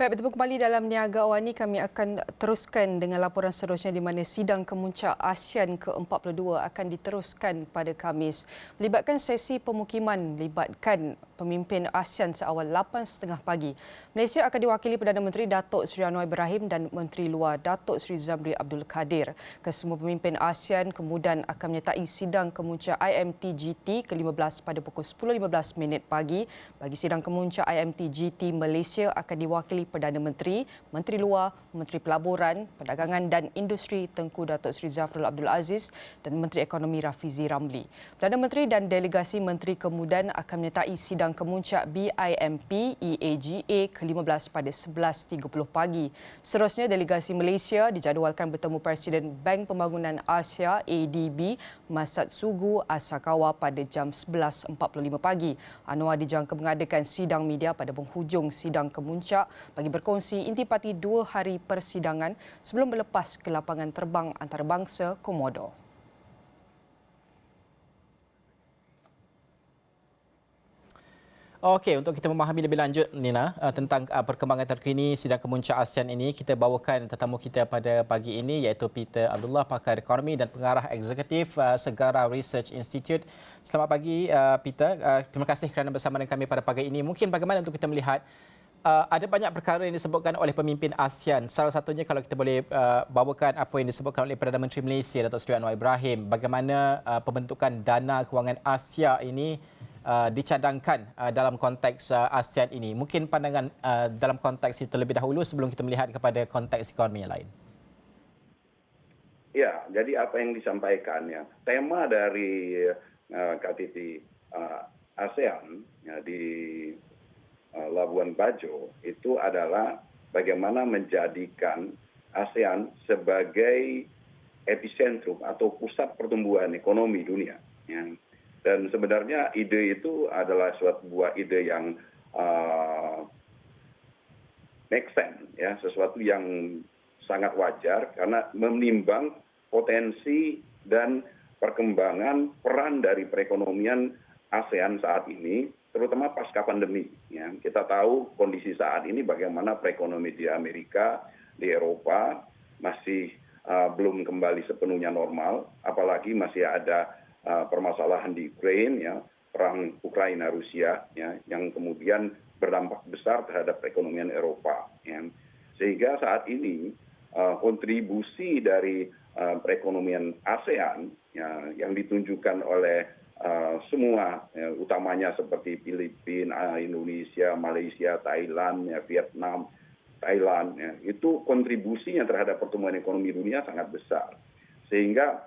Baik, bertemu kembali dalam Niaga Awani. Kami akan teruskan dengan laporan seterusnya di mana sidang kemuncak ASEAN ke-42 akan diteruskan pada Khamis. Melibatkan sesi pemukiman, libatkan pemimpin ASEAN seawal 8.30 pagi. Malaysia akan diwakili Perdana Menteri Datuk Seri Anwar Ibrahim dan Menteri Luar Datuk Seri Zamri Abdul Kadir. Kesemua pemimpin ASEAN kemudian akan menyertai sidang kemuncak IMTGT ke-15 pada pukul 10.15 pagi. Bagi sidang kemuncak IMTGT, Malaysia akan diwakili Perdana Menteri, Menteri Luar, Menteri Pelaburan, Perdagangan dan Industri Tengku Datuk Seri Zafrul Abdul Aziz dan Menteri Ekonomi Rafizi Ramli. Perdana Menteri dan delegasi Menteri Kemudahan akan menyertai sidang kemuncak BIMP EAGA ke-15 pada 11.30 pagi. Seterusnya, delegasi Malaysia dijadualkan bertemu Presiden Bank Pembangunan Asia ADB Masad Sugu Asakawa pada jam 11.45 pagi. Anwar dijangka mengadakan sidang media pada penghujung sidang kemuncak bagi berkongsi intipati 2 hari persidangan sebelum berlepas ke lapangan terbang antarabangsa Komodo. Okey, untuk kita memahami lebih lanjut, Nina, tentang perkembangan terkini sidang kemuncak ASEAN ini, kita bawakan tetamu kita pada pagi ini iaitu Peter Abdullah, pakar ekonomi dan pengarah eksekutif Segara Research Institute. Selamat pagi, Peter. Terima kasih kerana bersama dengan kami pada pagi ini. Mungkin bagaimana untuk kita melihat ada banyak perkara yang disebutkan oleh pemimpin ASEAN. Salah satunya kalau kita boleh bawakan apa yang disebutkan oleh Perdana Menteri Malaysia Datuk Seri Anwar Ibrahim, bagaimana pembentukan dana kewangan Asia ini dicadangkan dalam konteks ASEAN ini. Mungkin pandangan dalam konteks itu terlebih dahulu sebelum kita melihat kepada konteks ekonomi yang lain. Ya, jadi apa yang disampaikan ya, tema dari KTT ASEAN ya, di Labuan Bajo itu adalah bagaimana menjadikan ASEAN sebagai epicentrum atau pusat pertumbuhan ekonomi dunia. Ya. Dan sebenarnya ide itu adalah sebuah ide yang make sense, ya, sesuatu yang sangat wajar karena menimbang potensi dan perkembangan peran dari perekonomian ASEAN saat ini, terutama pasca pandemi. Ya. Kita tahu kondisi saat ini bagaimana perekonomian di Amerika, di Eropa masih belum kembali sepenuhnya normal, apalagi masih ada permasalahan di Ukraina, ya, perang Ukraina-Rusia, ya, yang kemudian berdampak besar terhadap perekonomian Eropa. Ya. Sehingga saat ini kontribusi dari perekonomian ASEAN, ya, yang ditunjukkan oleh semua, ya, utamanya seperti Filipina, Indonesia, Malaysia, Thailand, ya, Vietnam, Thailand, ya, itu kontribusinya terhadap pertumbuhan ekonomi dunia sangat besar. Sehingga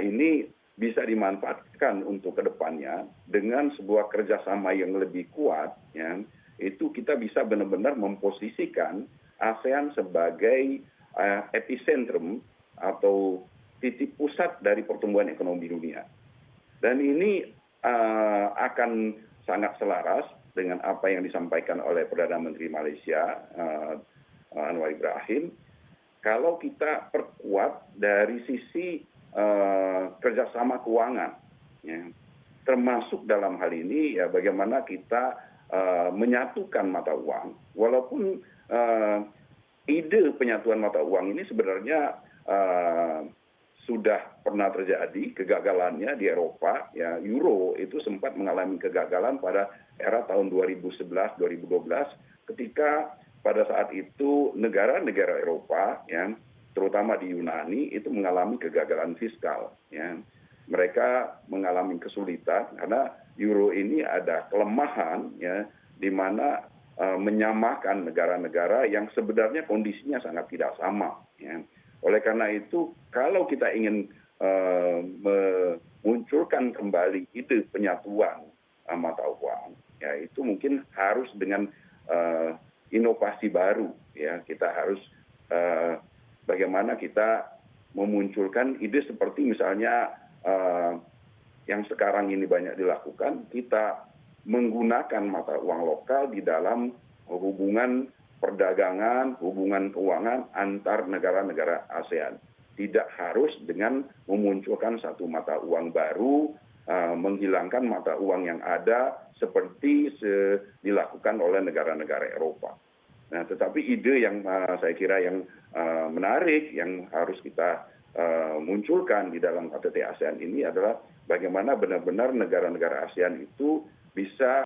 ini bisa dimanfaatkan untuk kedepannya dengan sebuah kerjasama yang lebih kuat, ya, itu kita bisa benar-benar memposisikan ASEAN sebagai epicentrum atau titik pusat dari pertumbuhan ekonomi dunia. Dan ini akan sangat selaras dengan apa yang disampaikan oleh Perdana Menteri Malaysia Anwar Ibrahim. Kalau kita perkuat dari sisi kerjasama keuangan, ya, termasuk dalam hal ini ya bagaimana kita menyatukan mata uang, walaupun ide penyatuan mata uang ini sebenarnya sudah pernah terjadi kegagalannya di Eropa, ya, euro itu sempat mengalami kegagalan pada era tahun 2011-2012 ketika pada saat itu negara-negara Eropa, ya, terutama di Yunani itu mengalami kegagalan fiskal, ya. Mereka mengalami kesulitan karena euro ini ada kelemahan, ya, di mana menyamakan negara-negara yang sebenarnya kondisinya sangat tidak sama, ya. Oleh karena itu, kalau kita ingin memunculkan kembali ide penyatuan mata uang, ya, itu mungkin harus dengan inovasi baru, ya. Kita harus bagaimana kita memunculkan ide seperti misalnya yang sekarang ini banyak dilakukan, kita menggunakan mata uang lokal di dalam hubungan perdagangan, hubungan keuangan antar negara-negara ASEAN. Tidak harus dengan memunculkan satu mata uang baru, menghilangkan mata uang yang ada seperti dilakukan oleh negara-negara Eropa. Nah, tetapi ide yang saya kira yang menarik yang harus kita munculkan di dalam KTT ASEAN ini adalah bagaimana benar-benar negara-negara ASEAN itu bisa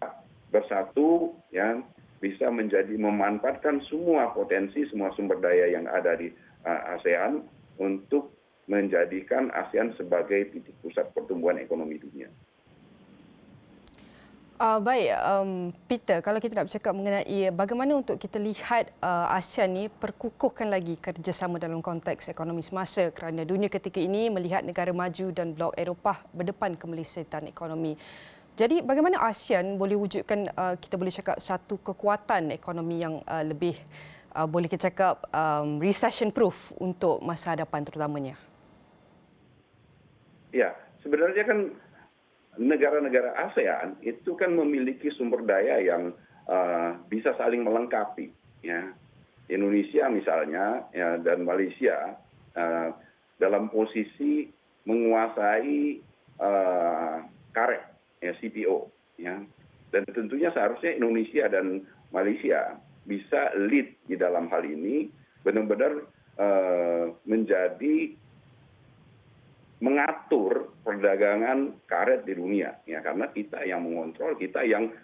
bersatu, ya, bisa memanfaatkan semua potensi, semua sumber daya yang ada di ASEAN untuk menjadikan ASEAN sebagai titik pusat pertumbuhan ekonomi dunia. Baik, Peter, kalau kita nak bercakap mengenai bagaimana untuk kita lihat ASEAN ni perkukuhkan lagi kerjasama dalam konteks ekonomi semasa, kerana dunia ketika ini melihat negara maju dan blok Eropah berdepan kemelesetan ekonomi. Jadi bagaimana ASEAN boleh wujudkan, kita boleh cakap, satu kekuatan ekonomi yang lebih, boleh kita cakap, recession proof untuk masa hadapan terutamanya? Ya, sebenarnya kan negara-negara ASEAN itu kan memiliki sumber daya yang bisa saling melengkapi. Ya. Indonesia misalnya, ya, dan Malaysia dalam posisi menguasai karet, ya, CPO. Ya. Dan tentunya seharusnya Indonesia dan Malaysia bisa lead di dalam hal ini, benar-benar mengatur perdagangan karet di dunia, ya, karena kita yang mengontrol, kita yang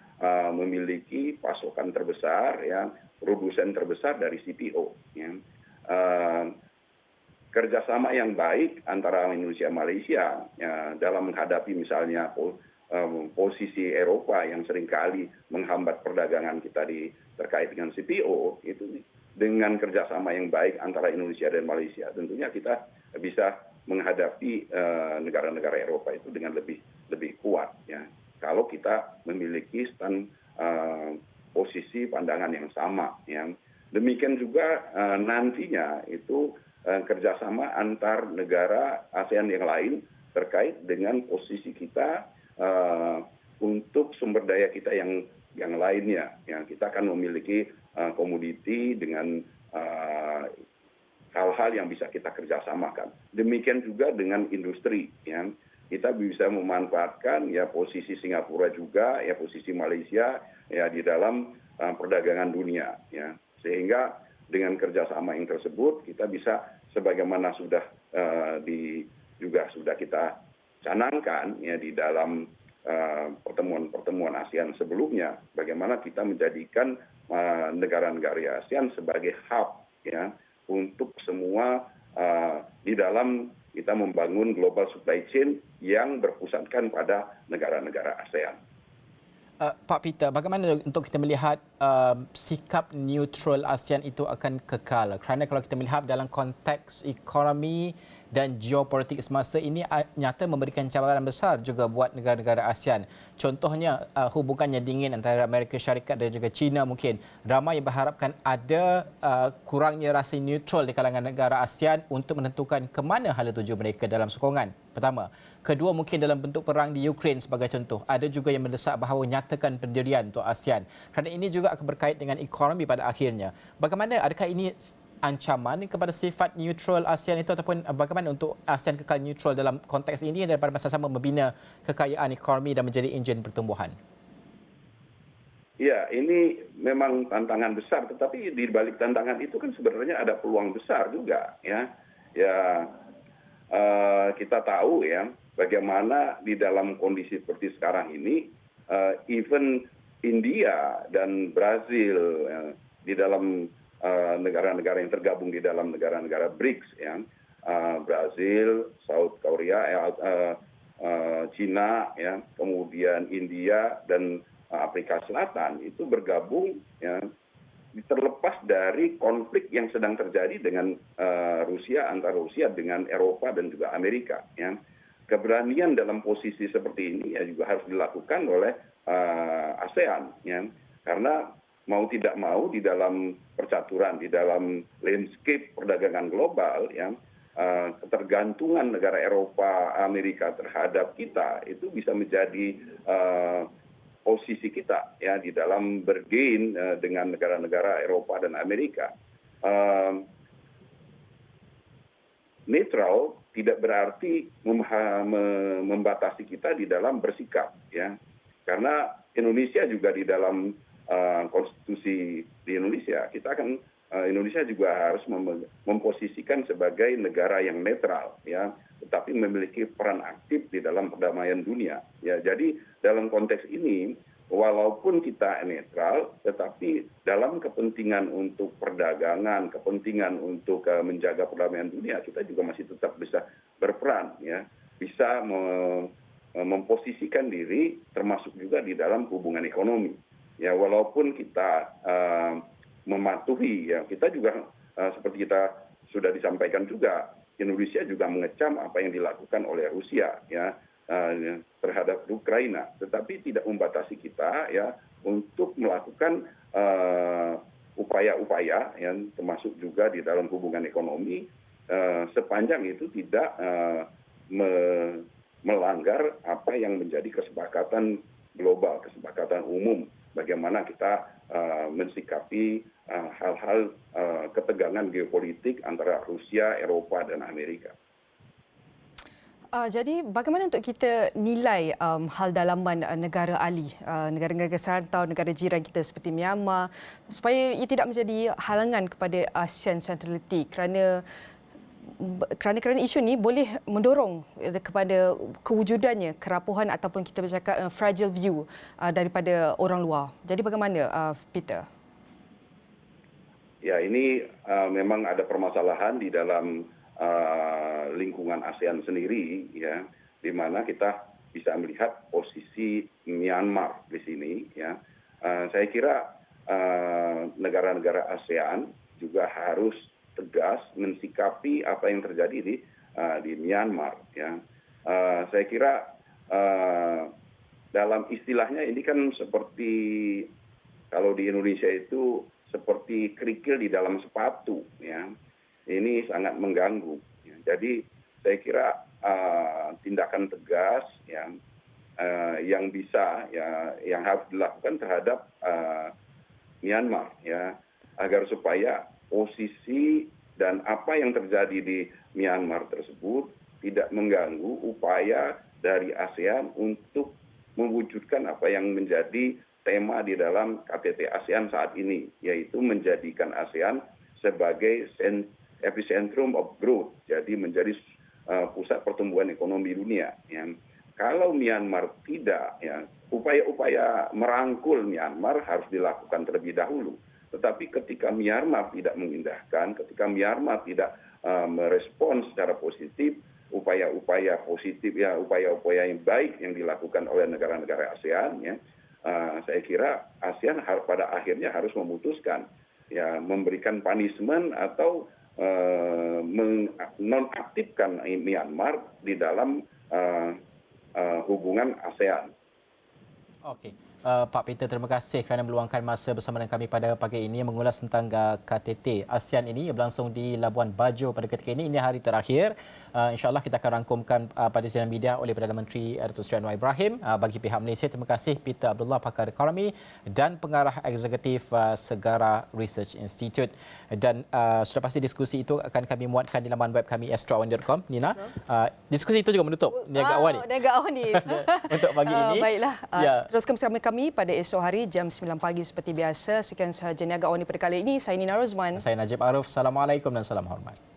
memiliki pasokan terbesar, ya, produsen terbesar dari CPO. Ya. Kerjasama yang baik antara Indonesia dan Malaysia, ya, dalam menghadapi misalnya posisi Eropa yang seringkali menghambat perdagangan kita terkait dengan CPO, itu dengan kerjasama yang baik antara Indonesia dan Malaysia, tentunya kita bisa menghadapi negara-negara Eropa itu dengan lebih kuat, ya. Kalau kita memiliki posisi pandangan yang sama, ya. Demikian juga nantinya itu kerjasama antar negara ASEAN yang lain terkait dengan posisi kita untuk sumber daya kita yang lainnya. Ya, kita akan memiliki komoditi dengan hal-hal yang bisa kita kerjasamakan. Demikian juga dengan industri, ya. Kita bisa memanfaatkan, ya, posisi Singapura juga, ya, posisi Malaysia, ya, di dalam perdagangan dunia, ya. Sehingga dengan kerjasama yang tersebut kita bisa, sebagaimana sudah sudah kita canangkan, ya, di dalam pertemuan-pertemuan ASEAN sebelumnya, bagaimana kita menjadikan negara-negara ASEAN sebagai hub, ya, untuk semua di dalam kita membangun global supply chain yang berpusatkan pada negara-negara ASEAN. Pak Peter, bagaimana untuk kita melihat sikap neutral ASEAN itu akan kekal? Kerana kalau kita melihat dalam konteks ekonomi dan geopolitik semasa ini nyata memberikan cabaran besar juga buat negara-negara ASEAN. Contohnya hubungannya dingin antara Amerika Syarikat dan juga China mungkin. Ramai yang berharapkan ada kurangnya rasa neutral di kalangan negara ASEAN untuk menentukan ke mana hala tuju mereka dalam sokongan. Pertama. Kedua, mungkin dalam bentuk perang di Ukraine sebagai contoh. Ada juga yang mendesak bahawa nyatakan pendirian untuk ASEAN. Kerana ini juga akan berkait dengan ekonomi pada akhirnya. Bagaimana, adakah ini ancaman kepada sifat neutral ASEAN itu, ataupun bagaimana untuk ASEAN kekal neutral dalam konteks ini dan pada masa sama membina kekayaan ekonomi dan menjadi enjin pertumbuhan? Ya, ini memang tantangan besar, tetapi di balik tantangan itu kan sebenarnya ada peluang besar juga, ya. Ya, kita tahu, ya, bagaimana di dalam kondisi seperti sekarang ini, even India dan Brazil, ya, di dalam negara-negara yang tergabung di dalam negara-negara BRICS, ya, Brazil, South Korea, China, ya, kemudian India dan Afrika Selatan itu bergabung, ya, terlepas dari konflik yang sedang terjadi dengan antara Rusia dengan Eropa dan juga Amerika, ya. Keberanian dalam posisi seperti ini, ya, juga harus dilakukan oleh ASEAN, ya, karena mau tidak mau di dalam percaturan, di dalam landscape perdagangan global, ya, ketergantungan negara Eropa, Amerika terhadap kita itu bisa menjadi posisi kita, ya, di dalam bergain dengan negara-negara Eropa dan Amerika. Netral tidak berarti membatasi kita di dalam bersikap, ya, karena Indonesia juga di dalam konstitusi di Indonesia, Indonesia juga harus memposisikan sebagai negara yang netral, ya, tetapi memiliki peran aktif di dalam perdamaian dunia. Ya, jadi dalam konteks ini, walaupun kita netral, tetapi dalam kepentingan untuk perdagangan, kepentingan untuk menjaga perdamaian dunia, kita juga masih tetap bisa berperan, ya, bisa memposisikan diri, termasuk juga di dalam hubungan ekonomi. Ya, walaupun kita mematuhi, ya, kita juga seperti kita sudah disampaikan juga, Indonesia juga mengecam apa yang dilakukan oleh Rusia, ya, terhadap Ukraina, tetapi tidak membatasi kita, ya, untuk melakukan upaya-upaya yang termasuk juga di dalam hubungan ekonomi, sepanjang itu tidak melanggar apa yang menjadi kesepakatan global, kesepakatan umum, bagaimana kita mensikapi hal-hal ketegangan geopolitik antara Rusia, Eropa, dan Amerika. Jadi bagaimana untuk kita nilai hal dalaman negara ahli, negara-negara serantau, negara jiran kita seperti Myanmar, supaya ia tidak menjadi halangan kepada ASEAN Centrality, kerana isu ini boleh mendorong kepada kewujudannya kerapuhan ataupun kita bercakap fragile view daripada orang luar. Jadi bagaimana, Peter? Ya, ini memang ada permasalahan di dalam lingkungan ASEAN sendiri, ya, di mana kita bisa melihat posisi Myanmar di sini, ya. Saya kira negara-negara ASEAN juga harus tegas mensikapi apa yang terjadi di Myanmar, ya. Saya kira dalam istilahnya ini kan seperti kalau di Indonesia itu seperti kerikil di dalam sepatu, ya. Ini sangat mengganggu. Ya. Jadi saya kira tindakan tegas, ya, yang bisa, ya, yang harus dilakukan terhadap Myanmar, ya, agar supaya posisi dan apa yang terjadi di Myanmar tersebut tidak mengganggu upaya dari ASEAN untuk mewujudkan apa yang menjadi tema di dalam KTT ASEAN saat ini, yaitu menjadikan ASEAN sebagai epicentrum of growth, jadi menjadi pusat pertumbuhan ekonomi dunia. Ya. Kalau Myanmar tidak, ya, upaya-upaya merangkul Myanmar harus dilakukan terlebih dahulu. Tetapi ketika Myanmar tidak mengindahkan, ketika Myanmar tidak merespons secara positif, upaya-upaya positif, ya, upaya-upaya yang baik yang dilakukan oleh negara-negara ASEAN, ya, saya kira ASEAN pada akhirnya harus memutuskan, ya, memberikan punishment atau menonaktifkan Myanmar di dalam hubungan ASEAN. Okey. Pak Peter, terima kasih kerana meluangkan masa bersama dengan kami pada pagi ini mengulas tentang KTT ASEAN ini yang berlangsung di Labuan Bajo pada ketika ini. Ini hari terakhir. InsyaAllah kita akan rangkumkan pada siaran media oleh Perdana Menteri Datuk Seri Anwar Ibrahim. Bagi pihak Malaysia, terima kasih Peter Abdullah, pakar ekonomi dan pengarah eksekutif Segara Research Institute. Dan sudah pasti diskusi itu akan kami muatkan di laman web kami astrawan.com. Nina, diskusi itu juga menutup Niaga Awal ni. Niaga Awal ni. Untuk pagi ini. Baiklah. Teruskan bersama kami pada esok hari jam 9 pagi seperti biasa. Sekian sahaja Niaga Awal ni pada kali ini. Saya Nina Rozman. Saya Najib Arif. Assalamualaikum dan salam hormat.